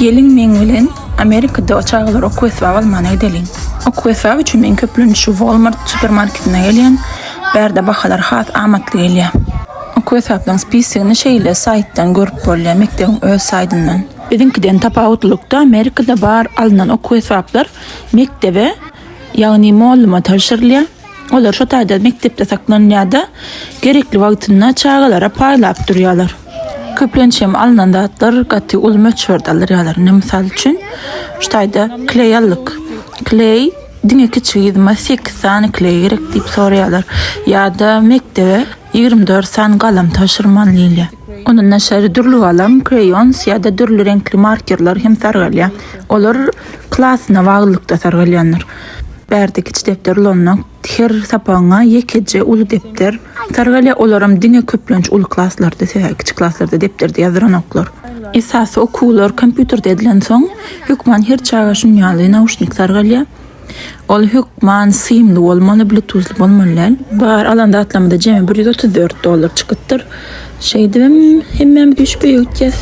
Gelin men bilen Amerikada oçağlar okuýsap almana gidelim. Okuýsap üçin men köplün şu Walmart supermarketine gelýän, berde bahalar has amatly gelýär. Okuýsapdan spisigini şeýle saytdan görüp bolýar, mekdebiň öz saytyndan. Bizinkiden tapawutlukda Amerikada bar alınan okuýsaplar mektebe, ýagny molluma taşyrylýar. Olar şu taýda mektepde saklanýarda gerekli wagtynda çağalara paýlap durýarlar. Köplençem alınan datlar gaty ul möçberdalar ýalar. Ne misal üçin şu taýda kley allyk. Kley diňe kiçigidme 8 sany kley gerek diýip soraýarlar. Ýa-da mektebe 24 san galam taşyrman diýilýär. Onun näşeri dürlü galam, krayons ýa-da dürlü renkli markerler hem sargalýar. Olar klasyna baglykda sargalýanlar. Berde kiç depter ulanyň her sapaňa ýekije ulu depter sargalýar. Olaram diňe köplenç ulu klaslarda, kiç klaslarda depterde ýazyran oklar. Esasy okuwlar kompýuterde edilen soň hükman her çağa şunýaly naushnik sargalýar. Ol hükman simli bolmaly, bluetoothly bolmaly. Bar alanda atlamada jemi $134 çykypdyr. Şeýdibim hemmem düşüp ýetýäs.